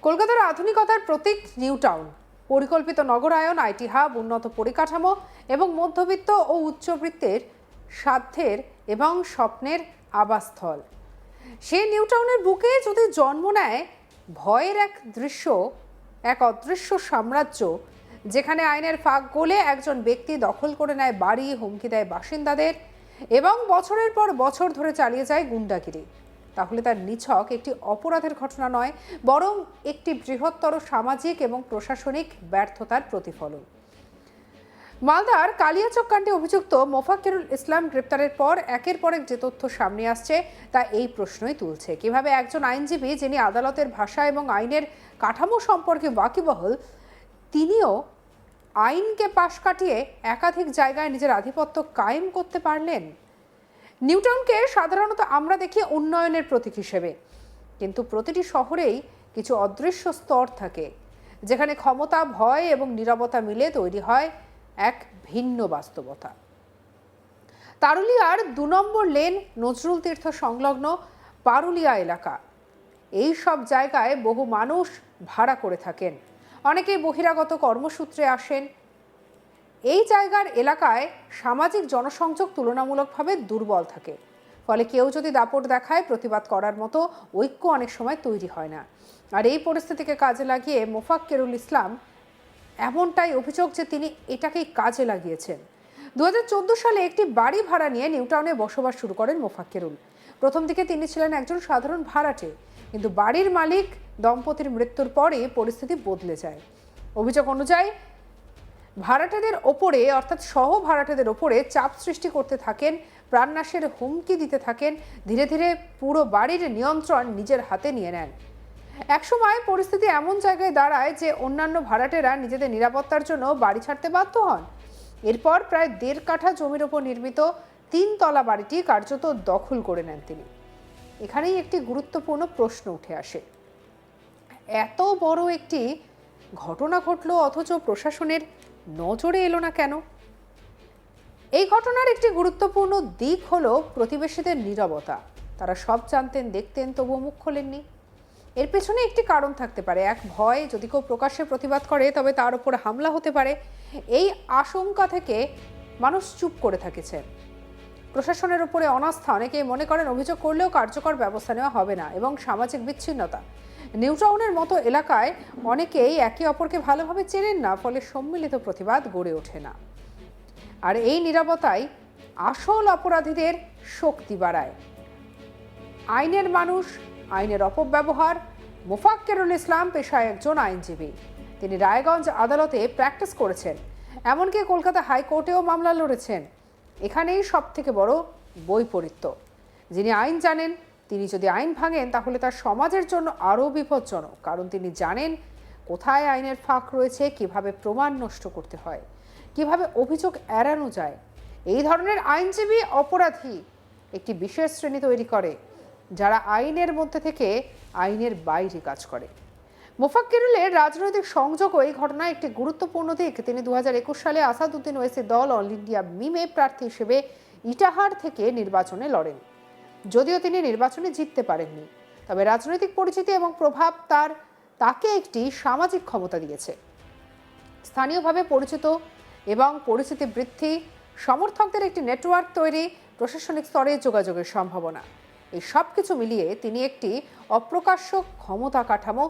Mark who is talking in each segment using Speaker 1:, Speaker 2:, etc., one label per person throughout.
Speaker 1: কলকাতার আধুনিকতার প্রতীক new town, পরিকল্পিত নগরায়ন, আইটি হাব, উন্নত পরিকাঠামো এবং মধ্যবিত্ত ও উচ্চবিত্তের সাধ্যের এবং স্বপ্নের আবাসস্থল। সেই নিউ টাউনের বুকে যদি জন্ম নেয় ভয়ের এক দৃশ্য, এক অদৃশ্য সাম্রাজ্য, যেখানে আইনের ফাঁক গলে একজন ব্যক্তি দখল করে নেয় বাড়ি, হুমকি দেয় বাসিন্দাদের এবং বছরের পর বছর ধরে চালিয়ে যায় গুন্ডাগিরি, তাহলে তার নিছক একটি অপরাধের ঘটনা নয়, বরং একটি বৃহত্তর সামাজিক এবং প্রশাসনিক ব্যর্থতার প্রতিফলন। মালদার কালিয়াচক কাণ্ডে অভিযুক্ত মোফাক্কিরুল ইসলাম গ্রেপ্তারের পর একের পর এক যে তথ্য সামনে আসছে তা এই প্রশ্নই তুলছে, কিভাবে একজন আইনজীবী যিনি আদালতের ভাষা এবং আইনের কাঠামো সম্পর্কে ওয়াকিবহাল, তিনিও আইনকে পাশ কাটিয়ে একাধিক জায়গায় নিজের আধিপত্য কায়েম করতে পারলেন। নিউ টাউনকে সাধারণত আমরা দেখি উন্নয়নের প্রতীক হিসেবে, কিন্তু প্রতিটি শহরেই কিছু অদৃশ্য স্তর থাকে, যেখানে ক্ষমতা, ভয় এবং নীরবতা মিলে তৈরি হয় এক ভিন্ন বাস্তবতা। তারুলিয়ার ২ নম্বর লেন, নজরুল তীর্থ সংলগ্ন পারুলিয়া এলাকা, এই সব জায়গায় বহু মানুষ ভাড়া করে থাকেন, অনেকেই বহিরাগত কর্মসূত্রে আসেন। এই জায়গার এলাকায় সামাজিক জনসংযোগ তুলনামূলকভাবে দুর্বল থাকে, ফলে কেউ যদি দাপট দেখায়, প্রতিবাদ করার মতো ঐক্য অনেক সময় তৈরি হয় না। আর এই পরিস্থিতিকে কাজে লাগিয়ে মোফাক্কিরুল ইসলাম, এমনটাই অভিযোগ যে তিনি এটাকেই কাজে লাগিয়েছেন। ২০১৪ সালে একটি বাড়ি ভাড়া নিয়ে নিউ টাউনে বসবাস শুরু করেন মোফাক্কিরুল। প্রথম দিকে তিনি ছিলেন একজন সাধারণ ভাড়াটে, কিন্তু বাড়ির মালিক দম্পতির মৃত্যুর পরে পরিস্থিতি বদলে যায়। অভিযোগ অনুযায়ী ভাড়াটেদের ওপরে, অর্থাৎ সহ ভাড়াটেদের ওপরে চাপ সৃষ্টি করতে থাকেন, প্রাণনাশের হুমকি দিতে থাকেন, ধীরে ধীরে পুরো বাড়ির নিয়ন্ত্রণ নিজের হাতে নিয়ে নেন। একসময় পরিস্থিতি এমন জায়গায় দাঁড়ায় যে অন্যান্য ভাড়াটেরা নিজেদের নিরাপত্তার জন্য বাড়ি ছাড়তে বাধ্য হন। এরপর প্রায় ১.৫ কাঠা জমির ওপর নির্মিত ৩ তলা বাড়িটি কার্যত দখল করে নেন তিনি। এখানেই একটি গুরুত্বপূর্ণ প্রশ্ন উঠে আসে, এত বড় একটি ঘটনা ঘটলো অথচ প্রশাসনের নজরে এলো না কেন? এই ঘটনার একটি গুরুত্বপূর্ণ দিক হলো প্রতিবেশীদের নীরবতা। তারা সব জানতেন, দেখতেন, তবুও মুখ খোলেননি। এর পেছনে একটি কারণ থাকতে পারে, এক ভয়, যদি কেউ প্রকাশ্যে প্রতিবাদ করে তবে তার উপর হামলা হতে পারে। এই আশঙ্কা থেকে মানুষ চুপ করে থেকেছেন। প্রশাসনের উপরে অনাস্থা, অনেকেই মনে করেন অভিযোগ করলেও কার্যকর ব্যবস্থা নেওয়া হবে না, এবং সামাজিক বিচ্ছিন্নতা। নিউ টাউনের মতো এলাকায় অনেকেই একে অপরকে ভালোভাবে চেনেন না, ফলে সম্মিলিত প্রতিবাদ গড়ে ওঠে না। আর এই নীরবতাই আসল অপরাধীদের শক্তি বাড়ায়। আইনের মানুষ, আইনের অপব্যবহার। মোফাক্কিরুল ইসলাম পেশায় একজন আইনজীবী, তিনি রায়গঞ্জ আদালতে প্র্যাকটিস করেছেন, এমনকি কলকাতা হাইকোর্টেও মামলা লড়েছেন। এখানেই সব থেকে বড় বৈপরীত্য, যিনি আইন জানেন তিনি যদি আইন ভাঙেন তাহলে তার সমাজের জন্য আরও বিপজ্জনক, কারণ তিনি জানেন কোথায় আইনের ফাঁক রয়েছে, কিভাবে প্রমাণ নষ্ট করতে হয়, কিভাবে অভিযোগ এড়ানো যায়। এই ধরনের আইনজীবী অপরাধী একটি বিশেষ শ্রেণী তৈরি করে, যারা আইনের মধ্যে থেকে আইনের বাইরে কাজ করে। মোফাক্কিরুলের রাজনৈতিক সংযোগও এই ঘটনায় একটি গুরুত্বপূর্ণ দিক। তিনি ২০২১ সালে আসাদউদ্দিন ওয়েসি দল অল ইন্ডিয়া মিমে প্রার্থী হিসেবে ইটাহার থেকে নির্বাচনে লড়েন। যদিও তিনি নির্বাচনে জিততে পারেননি, তবে রাজনৈতিক পরিচিতি এবং প্রভাব তাকে একটি সামাজিক ক্ষমতা দিয়েছে। স্থানীয়ভাবে পরিচিত এবং পরিচিতি বৃদ্ধি, সমর্থকদের একটি নেটওয়ার্ক তৈরি, প্রশাসনিক স্তরে যোগাযোগের সম্ভাবনা, এই সব কিছু মিলিয়ে তিনি একটি অপ্রকাশ্য ক্ষমতা কাঠামো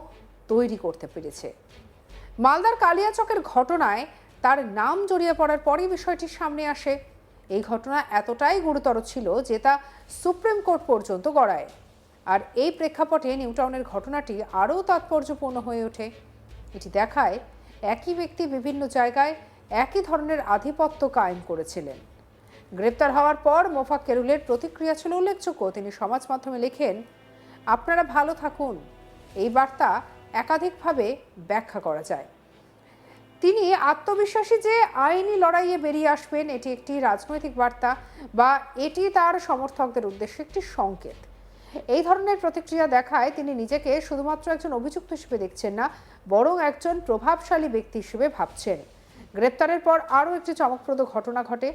Speaker 1: তৈরি করতে পেরেছে। মালদার কালিয়াচকের ঘটনায় তার নাম জড়িয়ে পড়ার পরই বিষয়টি সামনে আসে। এই ঘটনা এতটাই গুরুতর ছিল যে তা সুপ্রিম কোর্ট পর্যন্ত গড়ায়। আর এই প্রেক্ষাপটে নিউ টাউনের ঘটনাটি আরও তাৎপর্যপূর্ণ হয়ে ওঠে। এটি দেখায় একই ব্যক্তি বিভিন্ন জায়গায় একই ধরনের আধিপত্য কায়েম করেছিলেন। গ্রেপ্তার হওয়ার পর মোফাক্কিরুলের প্রতিক্রিয়া ছিল উল্লেখযোগ্য। তিনি সমাজ মাধ্যমে লেখেন, আপনারা ভালো থাকুন। এই বার্তা একাধিকভাবে ব্যাখ্যা করা যায়। তিনি আত্মবিশ্বাসী যে আইনি লড়াইয়ে বেরিয়ে আসবেন, এটি একটি রাজনৈতিক বার্তা, বা এটি তার সমর্থকদের উদ্দেশ্যে একটি সংকেত। এই ধরনের প্রতিক্রিয়া দেখায় তিনি নিজেকে শুধুমাত্র একজন অভিযুক্ত হিসেবে দেখছেন না, বরং একজন প্রভাবশালী ব্যক্তি হিসেবে ভাবছেন। গ্রেপ্তারের পর আরও একটি চমকপ্রদ ঘটনা ঘটে।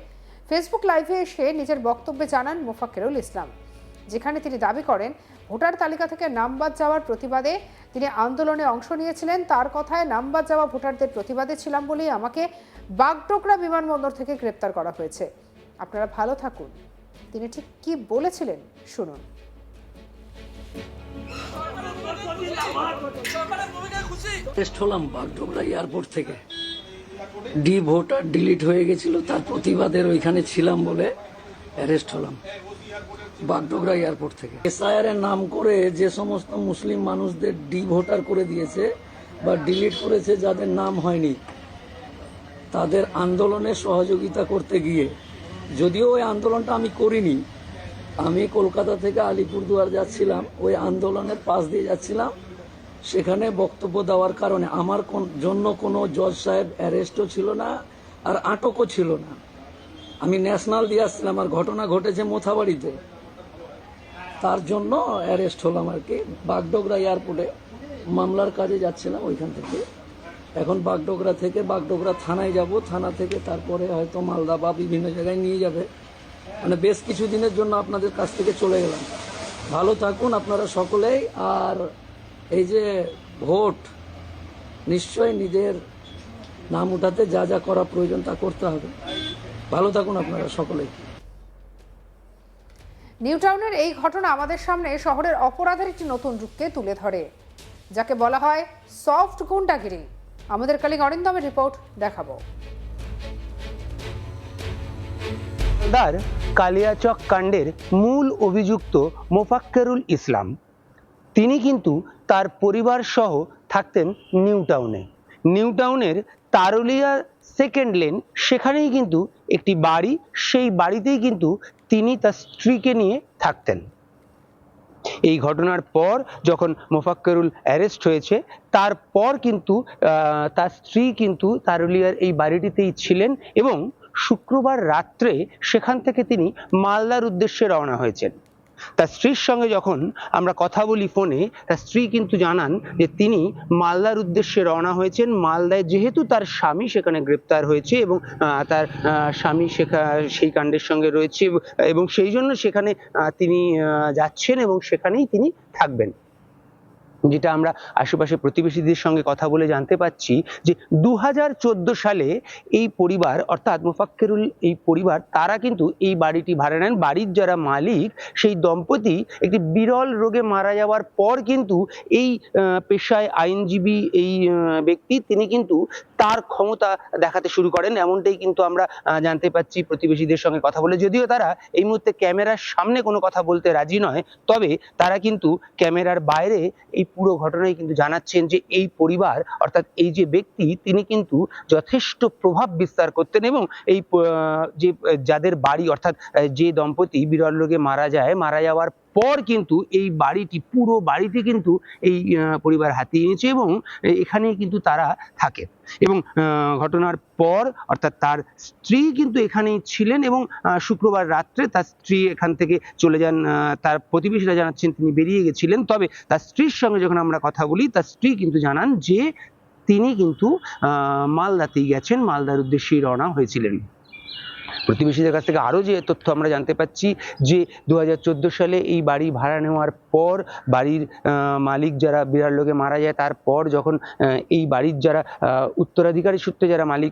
Speaker 1: ফেসবুক লাইভে এসে নিজের বক্তব্যে জানান মোফাক্কিরুল ইসলাম। যেখানে তিনি দাবি করেন ভোটার তালিকা থেকে নাম বাদ যাওয়ার প্রতিবাদে তিনি আন্দোলনে অংশ নিয়েছিলেন। তার কথায় নাম বাদ যাওয়া ভোটারদের প্রতিবাদে ছিলাম বলেই আমাকে বাগডোগরা বিমানবন্দর থেকে গ্রেপ্তার করা হয়েছে। আপনারা ভালো থাকুন। তিনি ঠিক কি বলেছিলেন শুনুন।
Speaker 2: টেস্ট হলাম বাগডোগরা এয়ারপোর্ট থেকে। ভোটার ডিলিট হয়ে গেছিল, তার প্রতিবাদের ওইখানে ছিলাম বলে অ্যারেস্ট হলাম বাগডোগরা এয়ারপোর্ট থেকে। এসআইআর এর নাম করে যে সমস্ত মুসলিম মানুষদের ভোটার করে দিয়েছে বা ডিলিট করেছে, যাদের নাম হয়নি, তাদের আন্দোলনে সহযোগিতা করতে গিয়ে, যদিও ওই আন্দোলনটা আমি করিনি, আমি কলকাতা থেকে আলিপুরদুয়ার যাচ্ছিলাম, ওই আন্দোলনের পাশ দিয়ে যাচ্ছিলাম, সেখানে বক্তব্য দেওয়ার কারণে আমার জন্য কোনো জজ সাহেব অ্যারেস্টও ছিল না আর আটকও ছিল না। আমি ন্যাশনাল দিয়ে আসছিলাম, আর ঘটনা ঘটেছে মোথাবাড়িতে, তার জন্য অ্যারেস্ট হলাম আর কি। বাগডোগরা এয়ারপোর্টে মামলার কাজে যাচ্ছিলাম ওইখান থেকে। এখন বাগডোগরা থেকে বাগডোগরা থানায় যাব, থানা থেকে তারপরে হয়তো মালদা বা বিভিন্ন জায়গায় নিয়ে যাবে। মানে বেশ কিছু দিনের জন্য আপনাদের কাছ থেকে চলে গেলাম। ভালো থাকুন আপনারা সকলেই। আর এই যে ভোট, নিশ্চয়ই নিজের নাম উঠাতে যা যা করা প্রয়োজন তা করতে হবে। ভালো থাকুন আপনারা সকলেই।
Speaker 1: নিউ টাউনের এই ঘটনা আমাদের সামনে শহরের অপরাধের একটি নতুন রূপকে তুলে ধরে, যাকে বলা হয় সফট গুন্ডাগিরি। আমাদের কলিগ অরিন্দমের রিপোর্ট দেখাবো।
Speaker 3: মালদার কালিয়াচক কাণ্ডের মূল অভিযুক্ত মোফাক্কেরুল ইসলাম, তিনি কিন্তু তার পরিবার সহ থাকতেন নিউ টাউনে। নিউ টাউনের তারুলিয়া সেকেন্ড লেন, সেখানেই কিন্তু একটি বাড়ি, সেই বাড়িতেই কিন্তু তিনি তার স্ত্রীকে নিয়ে থাকতেন। এই ঘটনার পর যখন মোফাক্কেরুল অ্যারেস্ট হয়েছে, তারপর কিন্তু তার স্ত্রী কিন্তু তারুলিয়ার এই বাড়িটিতেই ছিলেন এবং শুক্রবার রাত্রে সেখান থেকে তিনি মালদার উদ্দেশ্যে রওনা হয়েছেন। তার স্ত্রীর সঙ্গে যখন আমরা কথা বলি ফোনে, তার স্ত্রী কিন্তু জানান যে তিনি মালদার উদ্দেশ্যে রওনা হয়েছেন। মালদায় যেহেতু তার স্বামী সেখানে গ্রেপ্তার হয়েছে এবং তার স্বামী সেই কাণ্ডের সঙ্গে রয়েছে এবং সেই জন্য সেখানে তিনি যাচ্ছেন এবং সেখানেই তিনি থাকবেন। যেটা আমরা আশেপাশে প্রতিবেশীদের সঙ্গে কথা বলে জানতে পাচ্ছি যে 2014 সালে এই পরিবার, অর্থাৎ মোফাক্কেরুল এই পরিবার, তারা কিন্তু এই বাড়িটি ভাড়া নেন। বাড়ির যারা মালিক সেই দম্পতি একটি বিরল রোগে মারা যাওয়ার পর কিন্তু এই পেশায় আইনজীবী এই ব্যক্তি, তিনি কিন্তু তার ক্ষমতা দেখাতে শুরু করেন। এমনটাই কিন্তু আমরা জানতে পাচ্ছি প্রতিবেশীদের সঙ্গে কথা বলে। যদিও তারা এই মুহূর্তে ক্যামেরার সামনে কোনো কথা বলতে রাজি নয়, তবে তারা কিন্তু ক্যামেরার বাইরে এই পুরো ঘটনায় কিন্তু জানাচ্ছেন যে এই পরিবার, অর্থাৎ এই যে ব্যক্তি, তিনি কিন্তু যথেষ্ট প্রভাব বিস্তার করতেন এবং এই যে যাদের বাড়ি, অর্থাৎ যে দম্পতি বিরল রোগে মারা যাওয়ার পর কিন্তু এই বাড়িটি, পুরো বাড়িটি কিন্তু এই পরিবার হাতিয়ে নিয়েছে এবং এখানেই কিন্তু তারা থাকে। এবং ঘটনার পর অর্থাৎ তার স্ত্রী কিন্তু এখানেই ছিলেন এবং শুক্রবার রাত্রে তার স্ত্রী এখান থেকে চলে যান। তার প্রতিবেশীরা জানাচ্ছেন তিনি বেরিয়ে গেছিলেন। তবে তার স্ত্রীর সঙ্গে যখন আমরা কথা বলি, তার স্ত্রী কিন্তু জানান যে তিনি কিন্তু মালদাতেই গেছেন, মালদার উদ্দেশ্যেই রওনা হয়েছিলেন। প্রতিবেশীদের কাছ থেকে আরও যে তথ্য আমরা জানতে পাচ্ছি যে 2014 সালে এই বাড়ি ভাড়া নেওয়ার পর বাড়ির মালিক যারা বিরাট লোকে মারা যায়, তারপর যখন এই বাড়ির যারা উত্তরাধিকারী সূত্রে যারা মালিক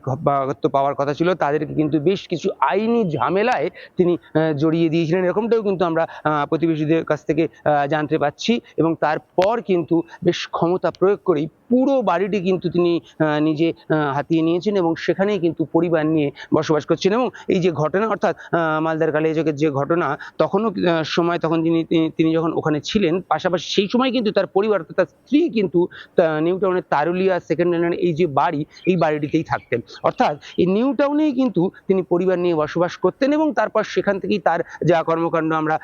Speaker 3: পাওয়ার কথা ছিল, তাদেরকে কিন্তু বেশ কিছু আইনি ঝামেলায় তিনি জড়িয়ে দিয়েছিলেন, এরকমটাও কিন্তু আমরা প্রতিবেশীদের কাছ থেকে জানতে পাচ্ছি। এবং তারপর কিন্তু বেশ ক্ষমতা প্রয়োগ করেই পুরো বাড়িটি কিন্তু তিনি নিজে হাতিয়ে নিয়েছেন এবং সেখানেই কিন্তু পরিবার নিয়ে বসবাস করছেন। এবং এই যে ঘটনা, অর্থাৎ মালদার কালিয়াচকের যে ঘটনা, তখনও তখন তিনি যখন ওখানে ছিলেন, পাশাপাশি সেই সময় কিন্তু তার পরিবার, তার স্ত্রী কিন্তু নিউ টাউনের তারুলিয়া সেকেন্ড লেনের এই যে বাড়ি, এই বাড়িটিতেই থাকতেন। অর্থাৎ এই নিউ টাউনেই কিন্তু তিনি পরিবার নিয়ে বসবাস করতেন এবং তারপর সেখান থেকেই তার যা কর্মকাণ্ড আমরা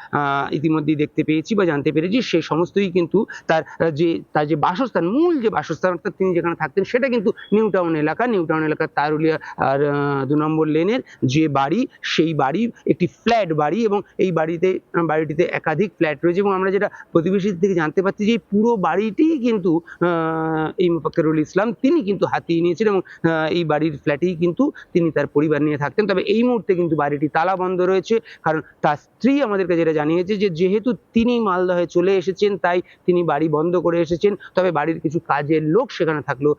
Speaker 3: ইতিমধ্যেই দেখতে পেয়েছি বা জানতে পেরেছি, সেই সমস্তই কিন্তু তার যে বাসস্থান, মূল যে বাসস্থান, অর্থাৎ তিনি যেখানে থাকতেন সেটা কিন্তু নিউ টাউন এলাকার তারুলিয়া আর 2 নম্বর লেনের যে বাড়ি, সেই বাড়ি একটি ফ্ল্যাট বাড়ি এবং এই বাড়িটিতে একাধিক ফ্ল্যাট রয়েছে। এবং আমরা যেটা প্রতিবেশীর থেকে জানতে পারছি যে এই পুরো বাড়িটি কিন্তু এই মোফাক্কেরুল ইসলাম তিনি কিন্তু হাতিয়ে নিয়েছেন এবং এই বাড়ির ফ্ল্যাটেই কিন্তু তিনি তার পরিবার নিয়ে থাকতেন। তবে এই মুহূর্তে কিন্তু বাড়িটি তালা বন্ধ রয়েছে, কারণ তার স্ত্রী আমাদেরকে যেটা জানিয়েছে যে যেহেতু তিনি মালদহে চলে এসেছেন তাই তিনি বাড়ি বন্ধ করে এসেছেন। তবে বাড়ির কিছু কাজের লোক সেখানে থাকলেও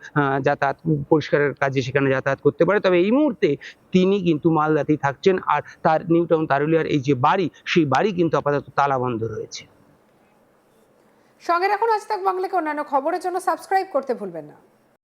Speaker 3: যাতায়াত পরিষ্কারের কাজে সেখানে যাতায়াত করতে পারে। তবে এই মুহূর্তে তিনি কিন্তু মালদাতেই থাকছেন, আর তার নিউ টাউন তারুলিয়ার এই যে বাড়ি, সেই বাড়ি কিন্তু আপাতত তালা বন্ধ রয়েছে।
Speaker 1: সঙ্গে রাখুন আজ তাক বাংলাকে অন্যান্য খবরের জন্য সাবস্ক্রাইব করতে ভুলবেন না।